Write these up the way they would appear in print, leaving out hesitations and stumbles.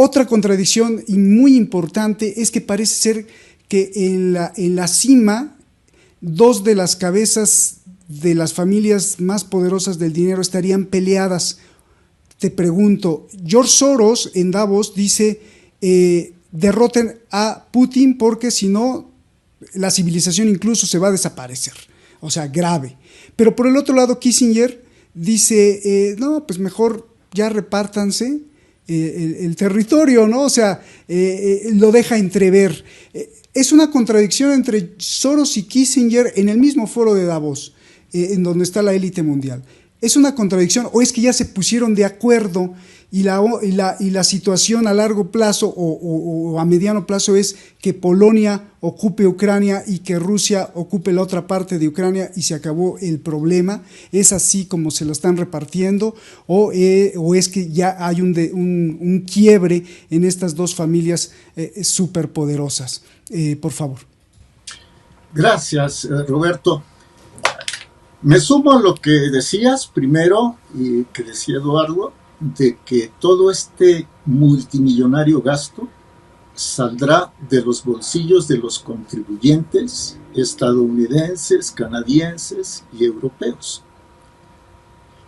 Otra contradicción y muy importante es que parece ser que en la cima, dos de las cabezas de las familias más poderosas del dinero estarían peleadas. Te pregunto, George Soros en Davos dice, derroten a Putin porque si no, la civilización incluso se va a desaparecer. O sea, grave. Pero por el otro lado, Kissinger dice, no, pues mejor ya repártanse el territorio, ¿no? O sea, lo deja entrever. Es una contradicción entre Soros y Kissinger en el mismo foro de Davos, en donde está la élite mundial. ¿Es una contradicción o es que ya se pusieron de acuerdo y la situación a largo plazo o a mediano plazo es que Polonia ocupe Ucrania y que Rusia ocupe la otra parte de Ucrania y se acabó el problema? ¿Es así como se lo están repartiendo o es que ya hay un quiebre en estas dos familias superpoderosas? Por favor. Gracias, Roberto. Me sumo a lo que decías primero y que decía Eduardo, de que todo este multimillonario gasto saldrá de los bolsillos de los contribuyentes estadounidenses, canadienses y europeos.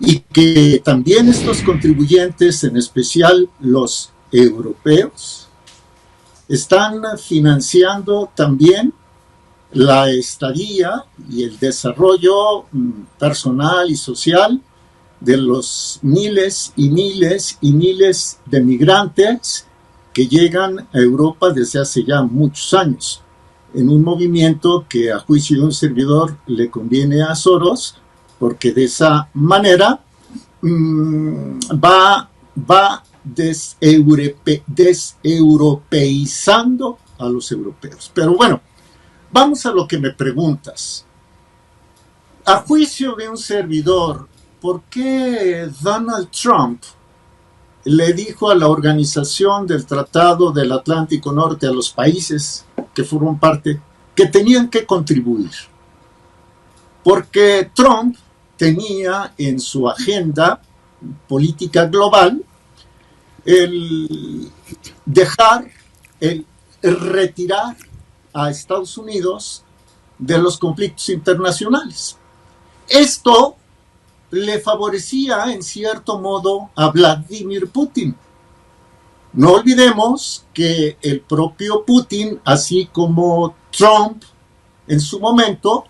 Y que también estos contribuyentes, en especial los europeos, están financiando también la estadía y el desarrollo personal y social de los miles y miles y miles de migrantes que llegan a Europa desde hace ya muchos años, en un movimiento que a juicio de un servidor le conviene a Soros, porque de esa manera va deseuropeizando a los europeos. Pero bueno, vamos a lo que me preguntas. A juicio de un servidor, ¿por qué Donald Trump le dijo a la Organización del Tratado del Atlántico Norte, a los países que forman parte, que tenían que contribuir? Porque Trump tenía en su agenda política global el retirar a Estados Unidos de los conflictos internacionales. Esto le favorecía en cierto modo a Vladimir Putin. No olvidemos que el propio Putin, así como Trump en su momento,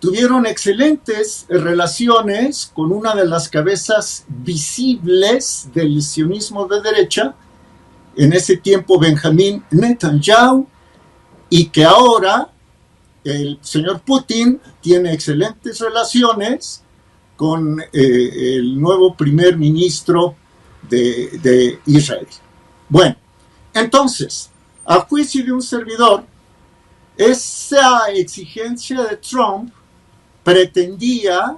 tuvieron excelentes relaciones con una de las cabezas visibles del sionismo de derecha, en ese tiempo Benjamín Netanyahu, y que ahora el señor Putin tiene excelentes relaciones con el nuevo primer ministro de Israel. Bueno, entonces, a juicio de un servidor, esa exigencia de Trump pretendía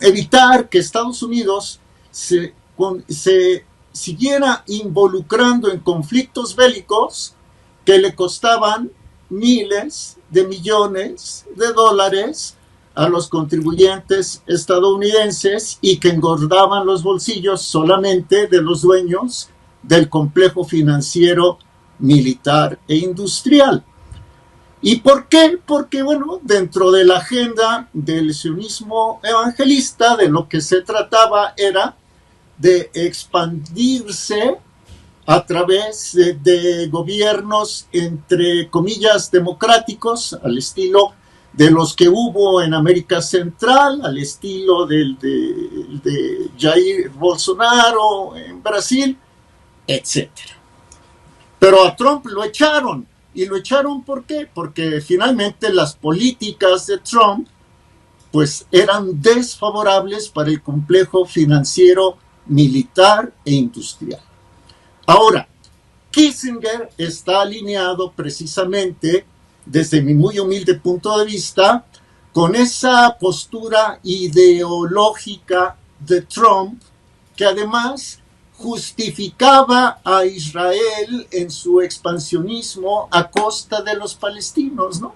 evitar que Estados Unidos se siguiera involucrando en conflictos bélicos que le costaban miles de millones de dólares a los contribuyentes estadounidenses y que engordaban los bolsillos solamente de los dueños del complejo financiero, militar e industrial. ¿Y por qué? Porque, bueno, dentro de la agenda del sionismo evangelista, de lo que se trataba era de expandirse a través de gobiernos, entre comillas, democráticos, al estilo de los que hubo en América Central, al estilo de Jair Bolsonaro en Brasil, etc. Pero a Trump lo echaron. ¿Y lo echaron por qué? Porque finalmente las políticas de Trump pues eran desfavorables para el complejo financiero, militar e industrial. Ahora, Kissinger está alineado precisamente, desde mi muy humilde punto de vista, con esa postura ideológica de Trump, que además justificaba a Israel en su expansionismo a costa de los palestinos, ¿no?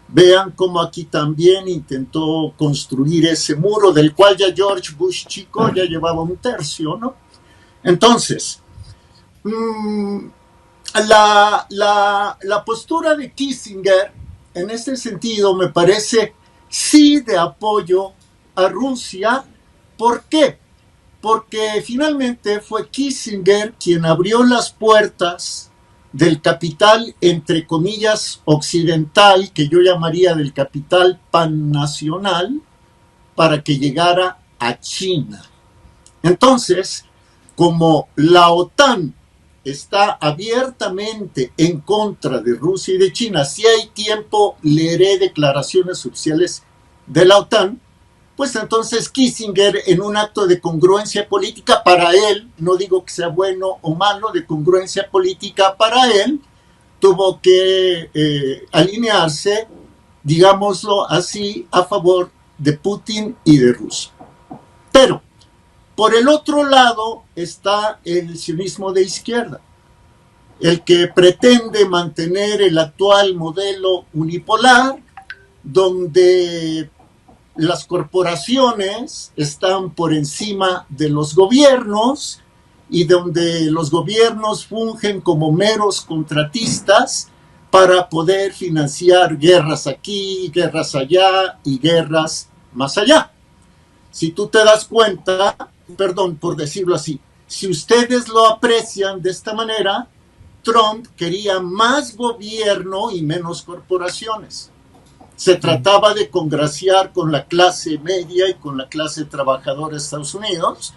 Vean cómo aquí también intentó construir ese muro, del cual ya George Bush chico ya llevaba un tercio, ¿no? Entonces, la postura de Kissinger, en este sentido, me parece sí de apoyo a Rusia. ¿Por qué? Porque finalmente fue Kissinger quien abrió las puertas del capital, entre comillas, occidental, que yo llamaría del capital pannacional, para que llegara a China. Entonces, como la OTAN está abiertamente en contra de Rusia y de China, si hay tiempo leeré declaraciones oficiales de la OTAN, pues entonces Kissinger, en un acto de congruencia política para él, no digo que sea bueno o malo, de congruencia política para él, tuvo que alinearse, digámoslo así, a favor de Putin y de Rusia. Pero, por el otro lado está el sionismo de izquierda, el que pretende mantener el actual modelo unipolar, donde las corporaciones están por encima de los gobiernos y donde los gobiernos fungen como meros contratistas para poder financiar guerras aquí, guerras allá y guerras más allá. Si tú te das cuenta, perdón por decirlo así, si ustedes lo aprecian de esta manera, Trump quería más gobierno y menos corporaciones. Se trataba de congraciar con la clase media y con la clase trabajadora de Estados Unidos.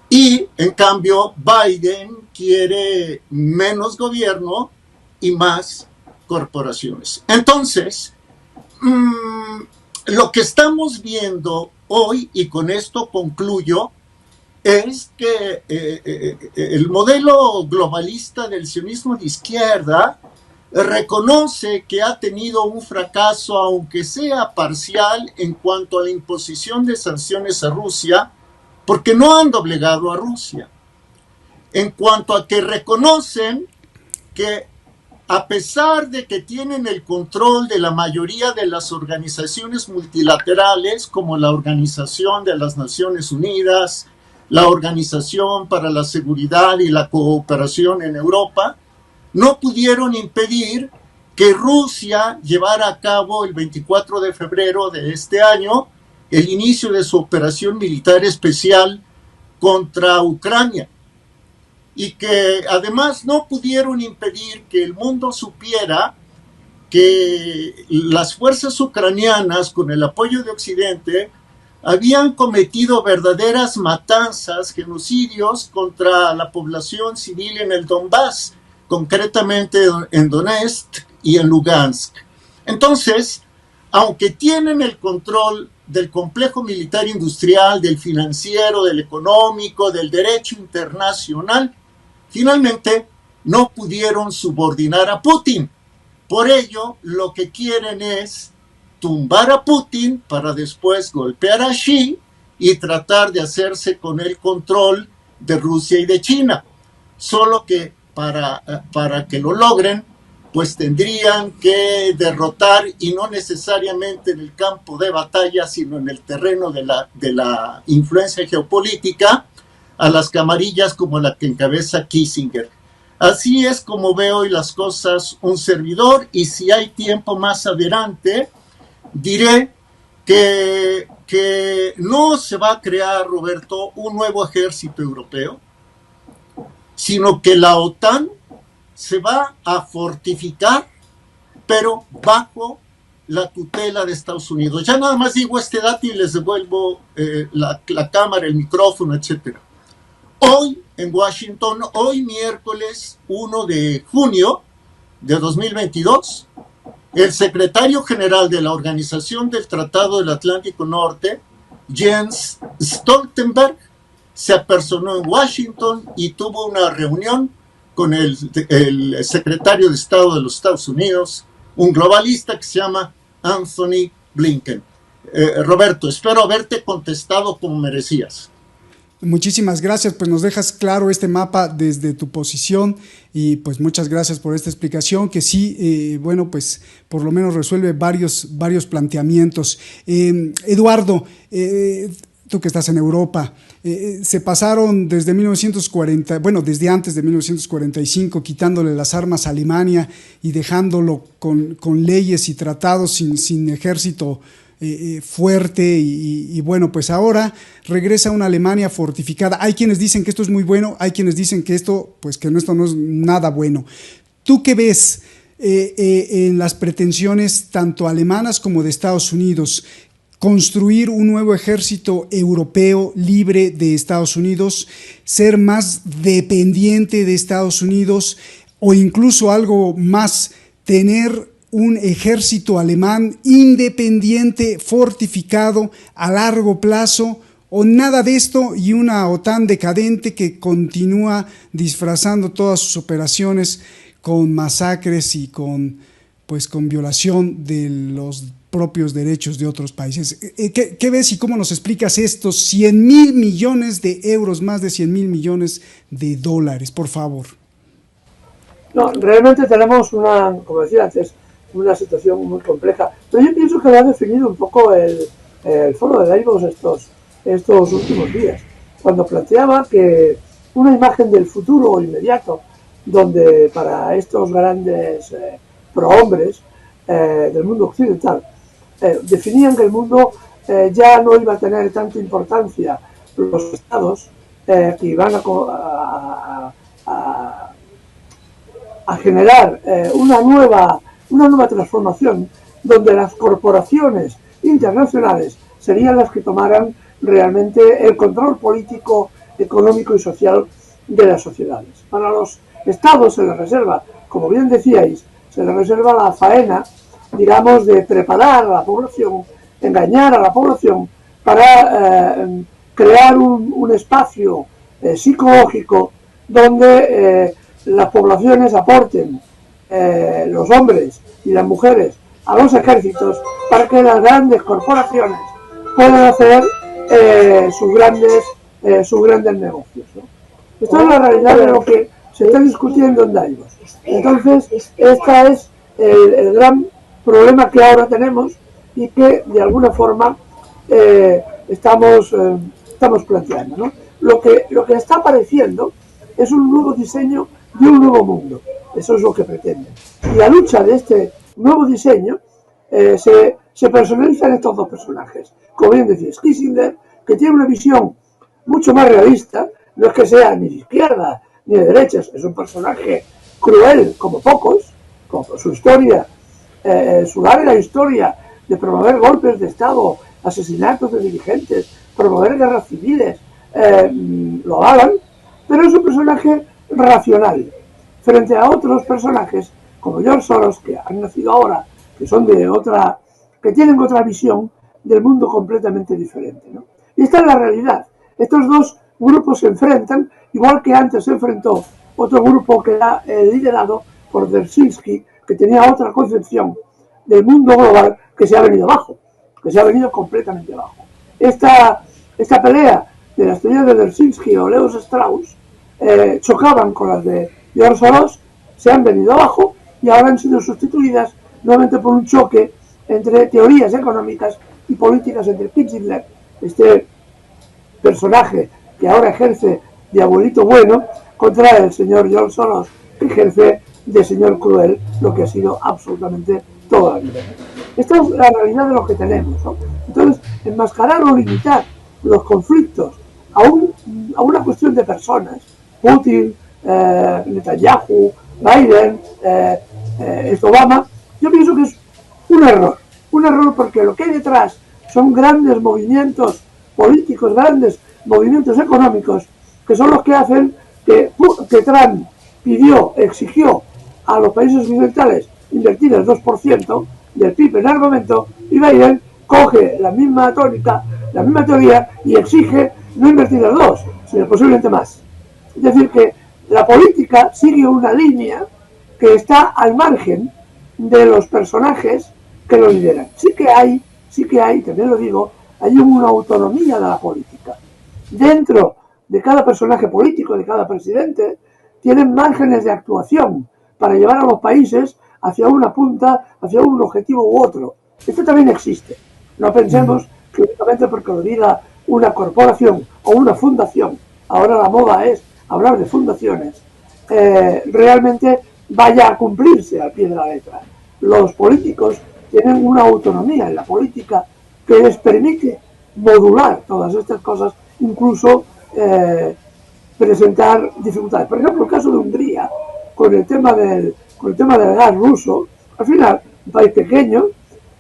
Y, en cambio, Biden quiere menos gobierno y más corporaciones. Entonces, lo que estamos viendo hoy, y con esto concluyo, es que el modelo globalista del sionismo de izquierda reconoce que ha tenido un fracaso, aunque sea parcial, en cuanto a la imposición de sanciones a Rusia, porque no han doblegado a Rusia. En cuanto a que reconocen que, a pesar de que tienen el control de la mayoría de las organizaciones multilaterales, como la Organización de las Naciones Unidas, la Organización para la Seguridad y la Cooperación en Europa, no pudieron impedir que Rusia llevara a cabo el 24 de febrero de este año el inicio de su operación militar especial contra Ucrania, y que además no pudieron impedir que el mundo supiera que las fuerzas ucranianas, con el apoyo de Occidente, habían cometido verdaderas matanzas, genocidios contra la población civil en el Donbass, concretamente en Donetsk y en Lugansk. Entonces, aunque tienen el control del complejo militar industrial, del financiero, del económico, del derecho internacional, finalmente no pudieron subordinar a Putin. Por ello, lo que quieren es tumbar a Putin para después golpear a Xi y tratar de hacerse con el control de Rusia y de China. Solo que para que lo logren, pues tendrían que derrotar, y no necesariamente en el campo de batalla, sino en el terreno de la influencia geopolítica, a las camarillas como la que encabeza Kissinger. Así es como veo hoy las cosas un servidor, y si hay tiempo más adelante, diré que no se va a crear, Roberto, un nuevo ejército europeo, sino que la OTAN se va a fortificar, pero bajo la tutela de Estados Unidos. Ya nada más digo este dato y les devuelvo la cámara, el micrófono, etc. Hoy en Washington, hoy miércoles 1 de junio de 2022, El secretario general de la Organización del Tratado del Atlántico Norte, Jens Stoltenberg, se apersonó en Washington y tuvo una reunión con el secretario de Estado de los Estados Unidos, un globalista que se llama Anthony Blinken. Roberto, espero haberte contestado como merecías. Muchísimas gracias, pues nos dejas claro este mapa desde tu posición y pues muchas gracias por esta explicación que sí, bueno, pues por lo menos resuelve varios planteamientos. Eduardo, tú que estás en Europa, se pasaron desde 1940, bueno, desde antes de 1945, quitándole las armas a Alemania y dejándolo con leyes y tratados sin ejército fuerte y bueno, pues ahora regresa una Alemania fortificada. Hay quienes dicen que esto es muy bueno, hay quienes dicen que esto, pues que esto no es nada bueno. ¿Tú qué ves en las pretensiones tanto alemanas como de Estados Unidos? Construir un nuevo ejército europeo libre de Estados Unidos, ser más dependiente de Estados Unidos o incluso algo más, tener un ejército alemán independiente, fortificado a largo plazo, o nada de esto y una OTAN decadente que continúa disfrazando todas sus operaciones con masacres y con violación de los propios derechos de otros países. ¿Qué ves y cómo nos explicas estos 100,000 millones de euros, más de 100,000 millones de dólares, por favor? No, realmente tenemos como decía antes, una situación muy compleja. Pero yo pienso que lo ha definido un poco el foro de Davos estos últimos días, cuando planteaba que una imagen del futuro inmediato, donde para estos grandes prohombres del mundo occidental, definían que el mundo ya no iba a tener tanta importancia los estados que iban a generar una nueva transformación donde las corporaciones internacionales serían las que tomaran realmente el control político, económico y social de las sociedades. Para los estados se les reserva, como bien decíais, se les reserva la faena, digamos, de preparar a la población, engañar a la población para crear un espacio psicológico donde las poblaciones aporten los hombres y las mujeres a los ejércitos para que las grandes corporaciones puedan hacer sus grandes negocios, ¿no? Esta es la realidad de lo que se está discutiendo en Davos. Entonces, este es el gran problema que ahora tenemos y que de alguna forma estamos planteando, ¿no? Lo que está apareciendo es un nuevo diseño de un nuevo mundo. Eso es lo que pretenden. Y la lucha de este nuevo diseño se personaliza en estos dos personajes. Como bien decís, Kissinger, que tiene una visión mucho más realista, no es que sea ni de izquierda ni de derechas, es un personaje cruel como pocos, como su historia, su larga historia de promover golpes de Estado, asesinatos de dirigentes, promover guerras civiles, lo avalan, pero es un personaje racional, frente a otros personajes como George Soros, que han nacido ahora, que son que tienen otra visión del mundo completamente diferente, ¿no? Y esta es la realidad. Estos dos grupos se enfrentan, igual que antes se enfrentó otro grupo que era liderado por Dzerzhinsky, que tenía otra concepción del mundo global que se ha venido abajo, que se ha venido completamente abajo. Esta pelea de las teorías de Dzerzhinsky o Leo Strauss chocaban con las de George Soros, se han venido abajo y ahora han sido sustituidas nuevamente por un choque entre teorías económicas y políticas entre Kissinger, este personaje que ahora ejerce de abuelito bueno, contra el señor George Soros, que ejerce de señor cruel, lo que ha sido absolutamente toda la vida. Esta es la realidad de lo que tenemos, ¿no? Entonces, enmascarar o limitar los conflictos a una cuestión de personas, Putin, Netanyahu, Biden, Obama, yo pienso que es un error porque lo que hay detrás son grandes movimientos políticos, grandes movimientos económicos, que son los que hacen que Trump exigió a los países occidentales invertir el 2% del PIB en armamento, y Biden coge la misma tónica, la misma teoría, y exige no invertir el 2, sino posiblemente más. Es decir, que la política sigue una línea que está al margen de los personajes que lo lideran. Sí que hay, también lo digo, hay una autonomía de la política. Dentro de cada personaje político, de cada presidente, tienen márgenes de actuación para llevar a los países hacia una punta, hacia un objetivo u otro. Esto también existe. No pensemos que únicamente porque lo diga una corporación o una fundación, ahora la moda es hablar de fundaciones, realmente vaya a cumplirse al pie de la letra. Los políticos tienen una autonomía en la política que les permite modular todas estas cosas, incluso presentar dificultades. Por ejemplo, el caso de Hungría, con el tema del gas ruso, al final, un país pequeño,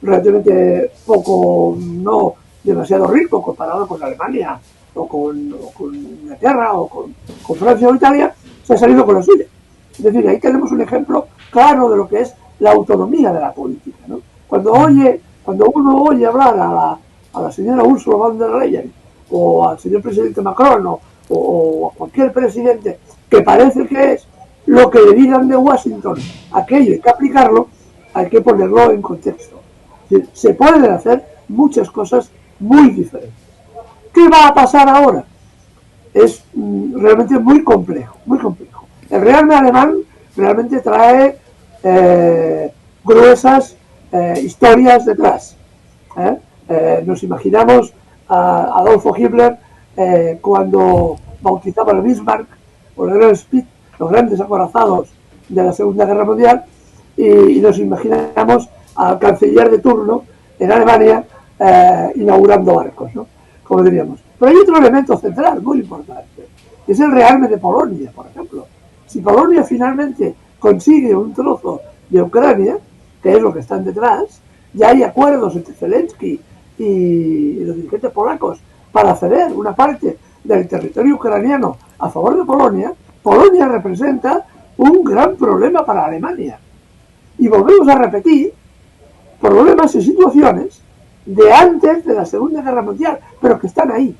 relativamente poco, no demasiado rico comparado con Alemania, o con Inglaterra, o con Francia o Italia, se ha salido con la suya. Es decir, ahí tenemos un ejemplo claro de lo que es la autonomía de la política, ¿no? Cuando uno oye hablar a la señora Ursula von der Leyen, o al señor presidente Macron, o a cualquier presidente que parece que es lo que le digan de Washington, aquello hay que aplicarlo, hay que ponerlo en contexto. Es decir, se pueden hacer muchas cosas muy diferentes. ¿Qué va a pasar ahora? Es realmente muy complejo, muy complejo. El rearme alemán realmente trae gruesas historias detrás. Nos imaginamos a Adolfo Hitler cuando bautizaba el Bismarck o el Gran Spitz, los grandes acorazados de la Segunda Guerra Mundial, y nos imaginamos al canciller de turno en Alemania inaugurando barcos, ¿no? Como diríamos. Pero hay otro elemento central muy importante, que es el rearme de Polonia, por ejemplo. Si Polonia finalmente consigue un trozo de Ucrania, que es lo que están detrás, ya hay acuerdos entre Zelensky y los dirigentes polacos para ceder una parte del territorio ucraniano a favor de Polonia. Polonia representa un gran problema para Alemania. Y volvemos a repetir problemas y situaciones de antes de la Segunda Guerra Mundial, pero que están ahí,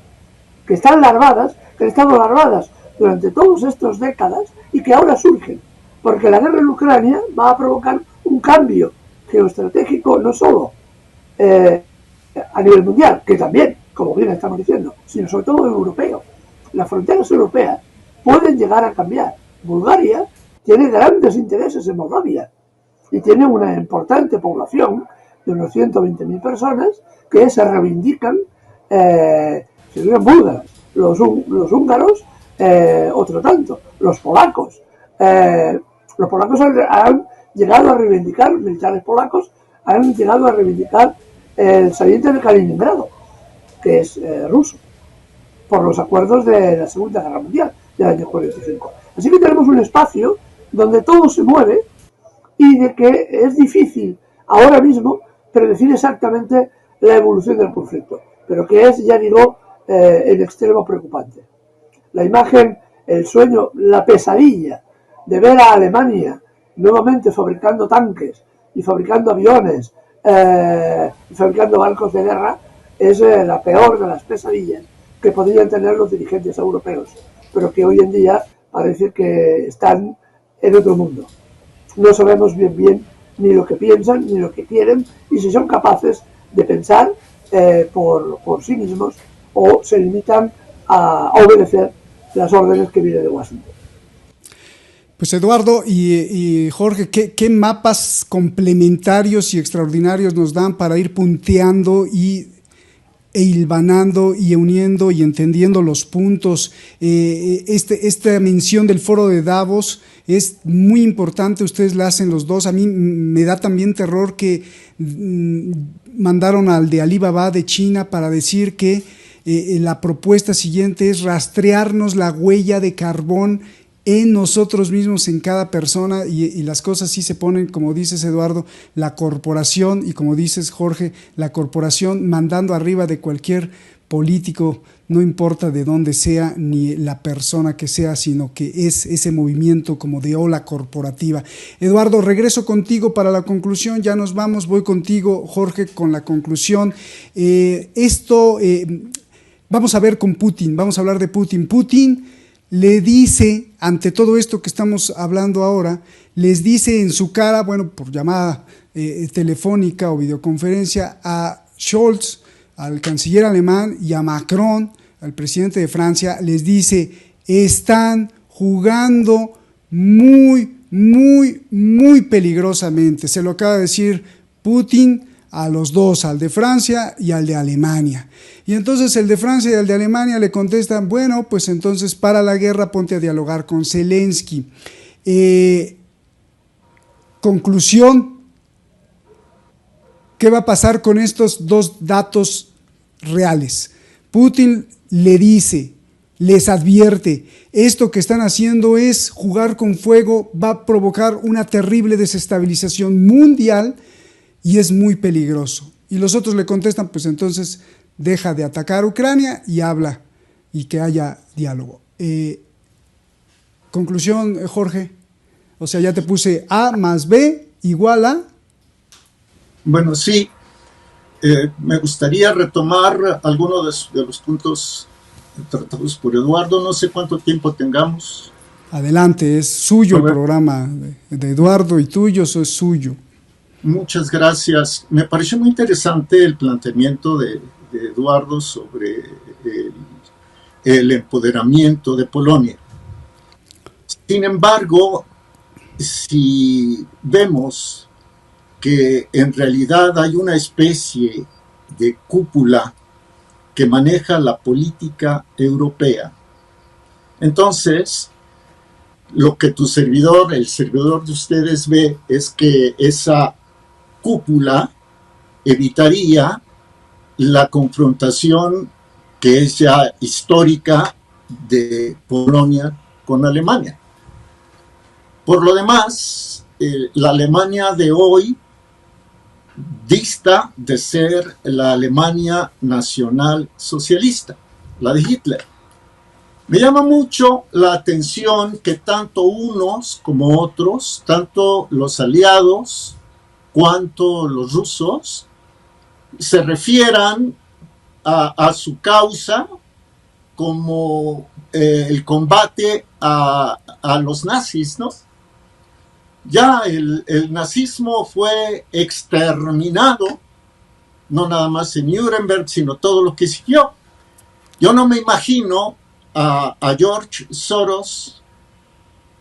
que están larvadas, que han estado larvadas durante todas estas décadas y que ahora surgen, porque la guerra en Ucrania va a provocar un cambio geoestratégico no solo a nivel mundial, que también, como bien estamos diciendo, sino sobre todo europeo. Las fronteras europeas pueden llegar a cambiar. Bulgaria tiene grandes intereses en Moldavia y tiene una importante población de unos 120.000 personas que se reivindican, se llaman búlgaros, los húngaros, otro tanto, los polacos han llegado a reivindicar, militares polacos han llegado a reivindicar el saliente de Kaliningrado, que es ruso, por los acuerdos de la Segunda Guerra Mundial del año 45. Así que tenemos un espacio donde todo se mueve y de que es difícil ahora mismo predecir exactamente la evolución del conflicto, pero que es, ya digo, en extremo preocupante. La imagen, el sueño, la pesadilla de ver a Alemania nuevamente fabricando tanques y fabricando aviones y fabricando barcos de guerra es la peor de las pesadillas que podrían tener los dirigentes europeos, pero que hoy en día parece que están en otro mundo. No sabemos bien ni lo que piensan, ni lo que quieren, y si son capaces de pensar por sí mismos o se limitan a obedecer las órdenes que vienen de Washington. Pues Eduardo y Jorge, ¿qué mapas complementarios y extraordinarios nos dan para ir punteando e hilvanando y uniendo y entendiendo los puntos? Esta mención del foro de Davos es muy importante, ustedes la hacen los dos. A mí me da también terror que mandaron al de Alibaba de China para decir que la propuesta siguiente es rastrearnos la huella de carbón en nosotros mismos, en cada persona, y las cosas sí se ponen, como dices, Eduardo, la corporación, y como dices, Jorge, la corporación mandando arriba de cualquier político, no importa de dónde sea ni la persona que sea, sino que es ese movimiento como de ola corporativa. Eduardo, regreso contigo para la conclusión, ya nos vamos, voy contigo, Jorge, con la conclusión. Vamos a ver con Putin, vamos a hablar de Putin. Putin le dice, ante todo esto que estamos hablando ahora, les dice en su cara, bueno, por llamada telefónica o videoconferencia, a Scholz, al canciller alemán, y a Macron, al presidente de Francia, les dice: están jugando muy, muy, muy peligrosamente. Se lo acaba de decir Putin a los dos, al de Francia y al de Alemania. Y entonces el de Francia y el de Alemania le contestan: bueno, pues entonces para la guerra ponte a dialogar con Zelensky. Conclusión: ¿qué va a pasar con estos dos datos reales? Putin le dice, les advierte, esto que están haciendo es jugar con fuego, va a provocar una terrible desestabilización mundial y es muy peligroso. Y los otros le contestan: pues entonces deja de atacar a Ucrania y habla, y que haya diálogo. Conclusión, Jorge. O sea, ya te puse A más B igual a... Bueno, sí. Me gustaría retomar algunos de los puntos tratados por Eduardo. No sé cuánto tiempo tengamos. Adelante, es suyo el programa de Eduardo y tuyo, eso es suyo. Muchas gracias. Me pareció muy interesante el planteamiento de Eduardo sobre el empoderamiento de Polonia. Sin embargo, si vemos que en realidad hay una especie de cúpula que maneja la política europea, entonces lo que tu servidor, el servidor de ustedes ve es que esa cúpula evitaría la confrontación que es ya histórica de Polonia con Alemania. Por lo demás, la Alemania de hoy dista de ser la Alemania nacional socialista, la de Hitler. Me llama mucho la atención que tanto unos como otros, tanto los aliados cuanto los rusos, se refieran a su causa como el combate a los nazis, ¿no? Ya el nazismo fue exterminado, no nada más en Nuremberg, sino todo lo que siguió. Yo no me imagino a George Soros,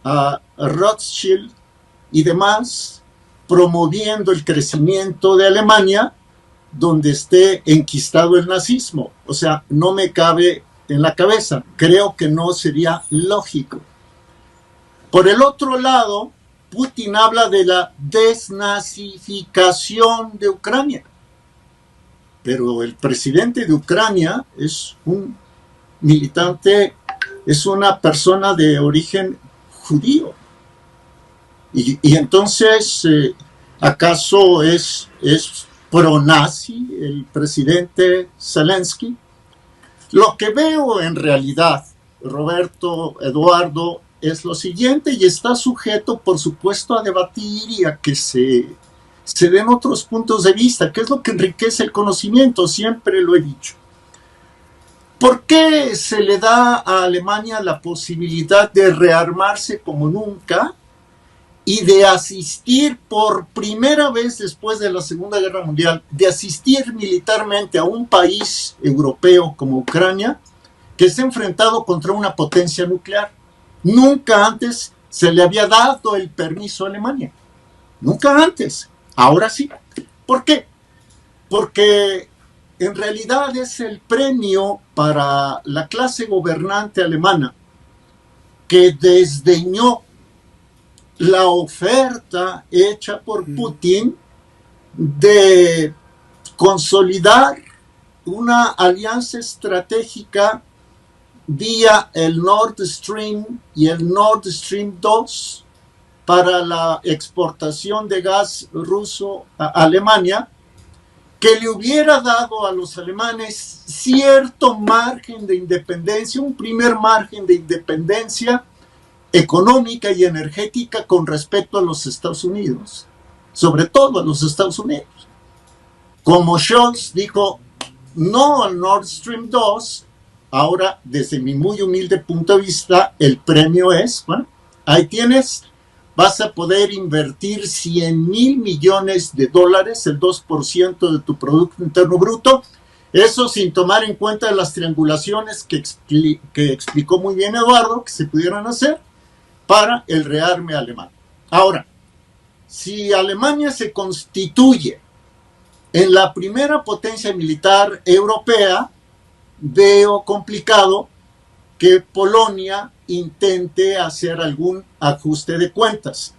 a Rothschild y demás promoviendo el crecimiento de Alemania donde esté enquistado el nazismo. O sea, no me cabe en la cabeza. Creo que no sería lógico. Por el otro lado, Putin habla de la desnazificación de Ucrania. Pero el presidente de Ucrania es un militante, es una persona de origen judío. Y entonces, ¿acaso es pro-nazi el presidente Zelensky? Lo que veo en realidad, Roberto, Eduardo, es lo siguiente, y está sujeto, por supuesto, a debatir y a que se den otros puntos de vista, que es lo que enriquece el conocimiento, siempre lo he dicho. ¿Por qué se le da a Alemania la posibilidad de rearmarse como nunca y de asistir por primera vez después de la Segunda Guerra Mundial, de asistir militarmente a un país europeo como Ucrania, que está enfrentado contra una potencia nuclear? Nunca antes se le había dado el permiso a Alemania. Nunca antes. Ahora sí. ¿Por qué? Porque en realidad es el premio para la clase gobernante alemana que desdeñó la oferta hecha por Putin de consolidar una alianza estratégica vía el Nord Stream y el Nord Stream 2 para la exportación de gas ruso a Alemania, que le hubiera dado a los alemanes cierto margen de independencia, un primer margen de independencia económica y energética con respecto a los Estados Unidos, sobre todo a los Estados Unidos. Como Scholz dijo no al Nord Stream 2, ahora desde mi muy humilde punto de vista el premio es, bueno, ahí tienes, vas a poder invertir $100,000 millones, el 2% de tu Producto Interno Bruto, eso sin tomar en cuenta las triangulaciones que explicó muy bien Eduardo, que se pudieran hacer para el rearme alemán. Ahora, si Alemania se constituye en la primera potencia militar europea, veo complicado que Polonia intente hacer algún ajuste de cuentas.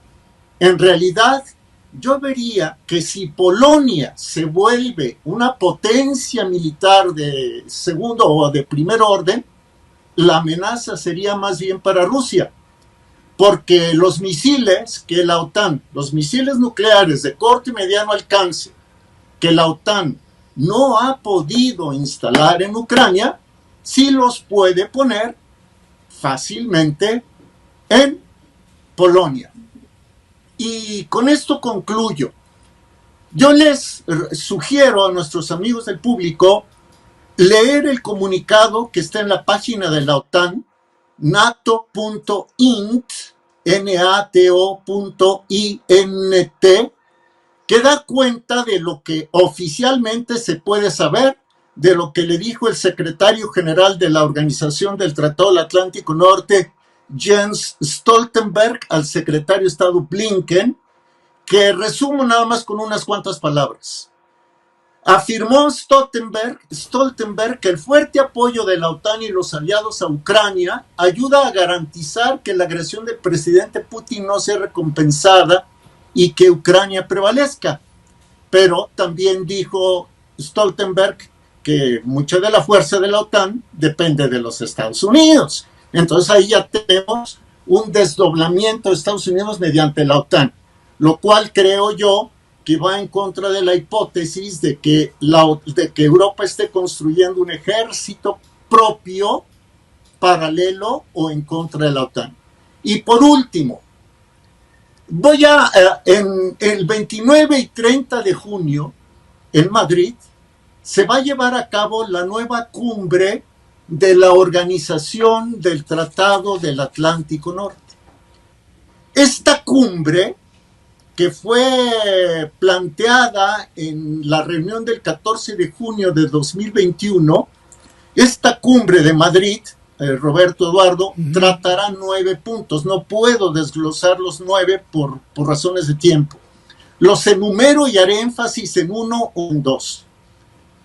En realidad, yo vería que si Polonia se vuelve una potencia militar de segundo o de primer orden, la amenaza sería más bien para Rusia, porque los misiles que la OTAN, los misiles nucleares de corto y mediano alcance, que la OTAN no ha podido instalar en Ucrania, sí los puede poner fácilmente en Polonia. Y con esto concluyo. Yo les sugiero a nuestros amigos del público leer el comunicado que está en la página de la OTAN, nato.int, nato.int, que da cuenta de lo que oficialmente se puede saber, de lo que le dijo el secretario general de la Organización del Tratado del Atlántico Norte, Jens Stoltenberg, al secretario de Estado Blinken, que resumo nada más con unas cuantas palabras. Afirmó Stoltenberg que el fuerte apoyo de la OTAN y los aliados a Ucrania ayuda a garantizar que la agresión del presidente Putin no sea recompensada y que Ucrania prevalezca. Pero también dijo Stoltenberg que mucha de la fuerza de la OTAN depende de los Estados Unidos. Entonces ahí ya tenemos un desdoblamiento de Estados Unidos mediante la OTAN, lo cual creo yo que va en contra de la hipótesis de que Europa esté construyendo un ejército propio, paralelo o en contra de la OTAN. Y por último, en el 29 y 30 de junio, en Madrid, se va a llevar a cabo la nueva cumbre de la Organización del Tratado del Atlántico Norte. Esta cumbre, que fue planteada en la reunión del 14 de junio de 2021, esta cumbre de Madrid, Roberto, Eduardo, tratará 9 puntos. No puedo desglosar los 9 por razones de tiempo. Los enumero y haré énfasis en uno o en dos.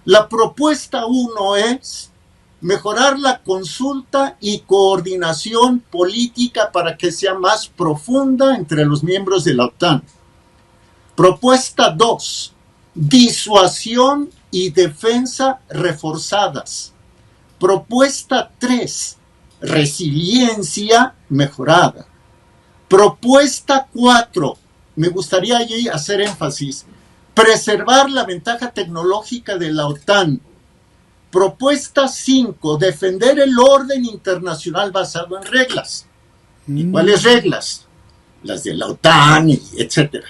La propuesta 1 es mejorar la consulta y coordinación política para que sea más profunda entre los miembros de la OTAN. Propuesta 2, disuasión y defensa reforzadas. Propuesta 3, resiliencia mejorada. Propuesta 4, me gustaría allí hacer énfasis, preservar la ventaja tecnológica de la OTAN. Propuesta 5, defender el orden internacional basado en reglas. ¿Y cuáles reglas? Las de la OTAN, etc.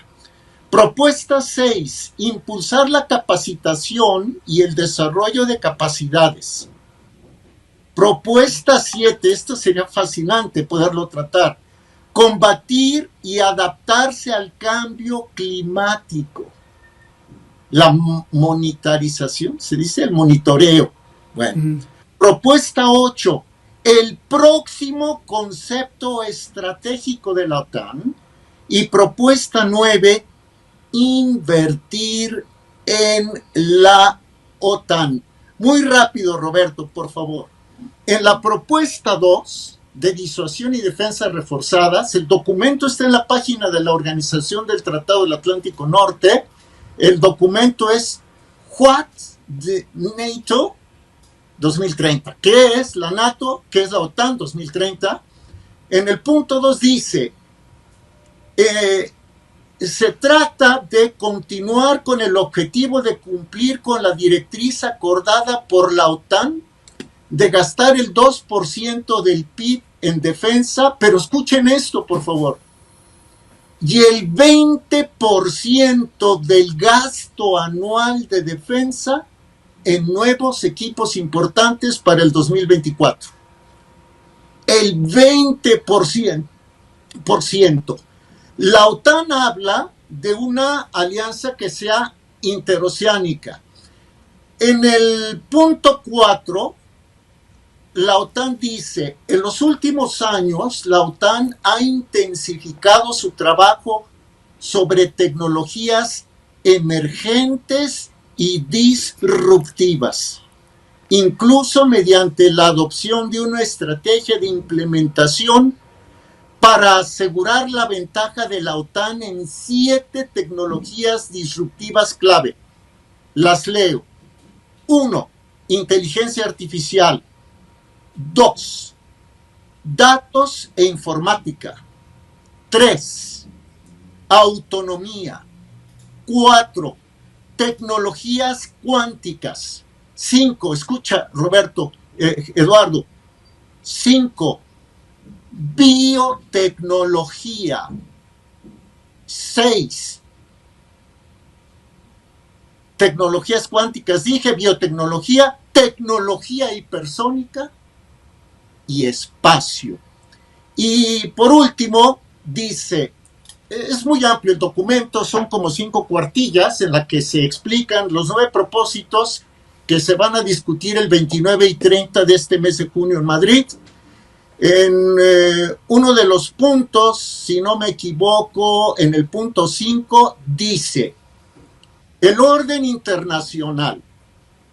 Propuesta 6, impulsar la capacitación y el desarrollo de capacidades. Propuesta 7, esto sería fascinante poderlo tratar, combatir y adaptarse al cambio climático. La monitorización, se dice el monitoreo. Bueno, propuesta 8, el próximo concepto estratégico de la OTAN. Y propuesta 9, invertir en la OTAN. Muy rápido, Roberto, por favor. En la propuesta 2, de disuasión y defensa reforzadas, el documento está en la página de la Organización del Tratado del Atlántico Norte. El documento es What the NATO 2030. ¿Qué es la NATO? ¿Qué es la OTAN 2030? En el punto 2 dice, se trata de continuar con el objetivo de cumplir con la directriz acordada por la OTAN de gastar el 2% del PIB en defensa, pero escuchen esto, por favor, y el 20% del gasto anual de defensa en nuevos equipos importantes para el 2024. El 20%. La OTAN habla de una alianza que sea interoceánica. En el punto 4, la OTAN dice, en los últimos años, la OTAN ha intensificado su trabajo sobre tecnologías emergentes y disruptivas, incluso mediante la adopción de una estrategia de implementación para asegurar la ventaja de la OTAN en 7 tecnologías disruptivas clave. Las leo. 1. Inteligencia artificial. 2. Datos e informática. 3. Autonomía. 4. Tecnologías cuánticas. 5. Escucha, Roberto, Eduardo. 5. Biotecnología. 6. Tecnologías cuánticas, dije, biotecnología, tecnología hipersónica y espacio. Y por último, dice, es muy amplio el documento, son como 5 cuartillas en las que se explican los 9 propósitos que se van a discutir el 29 y 30 de este mes de junio en Madrid. En uno de los puntos, si no me equivoco, en el punto 5, dice, el orden internacional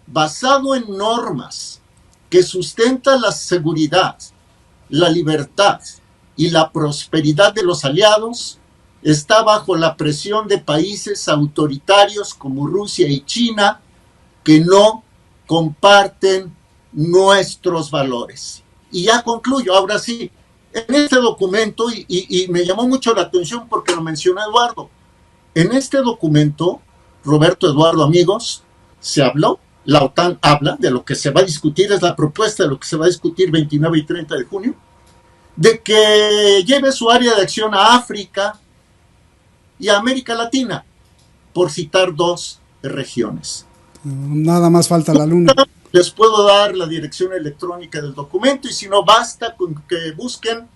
basado en normas que sustentan la seguridad, la libertad y la prosperidad de los aliados está bajo la presión de países autoritarios como Rusia y China que no comparten nuestros valores. Y ya concluyo, ahora sí, en este documento, y me llamó mucho la atención porque lo mencionó Eduardo, en este documento, Roberto, Eduardo, amigos, se habló, la OTAN habla de lo que se va a discutir, es la propuesta de lo que se va a discutir 29 y 30 de junio, de que lleve su área de acción a África y a América Latina, por citar 2 regiones. Nada más falta la luna. Les puedo dar la dirección electrónica del documento y si no, basta con que busquen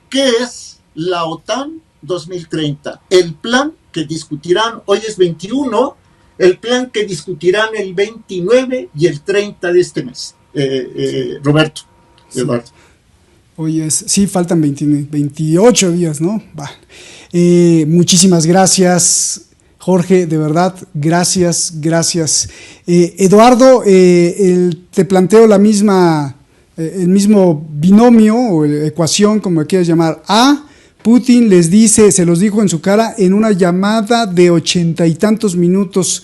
qué es la OTAN 2030. El plan que discutirán, hoy es 21, el plan que discutirán el 29 y el 30 de este mes. Roberto, Sí. Eduardo. Hoy es, sí, faltan 28 días, ¿no? Va. Muchísimas gracias, Jorge, de verdad, gracias. Eduardo, te planteo el mismo binomio o ecuación, como quieras llamar. Putin les dice, se los dijo en su cara en una llamada de 80 y tantos minutos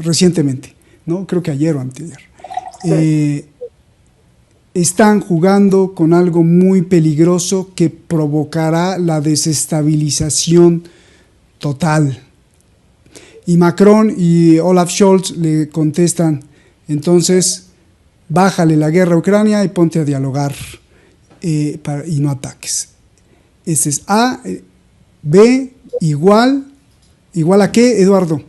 recientemente, ¿no? Creo que ayer o anteayer. Están jugando con algo muy peligroso que provocará la desestabilización total. Y Macron y Olaf Scholz le contestan, entonces, bájale la guerra a Ucrania y ponte a dialogar y no ataques. Este es A, B, igual ¿a qué, Eduardo?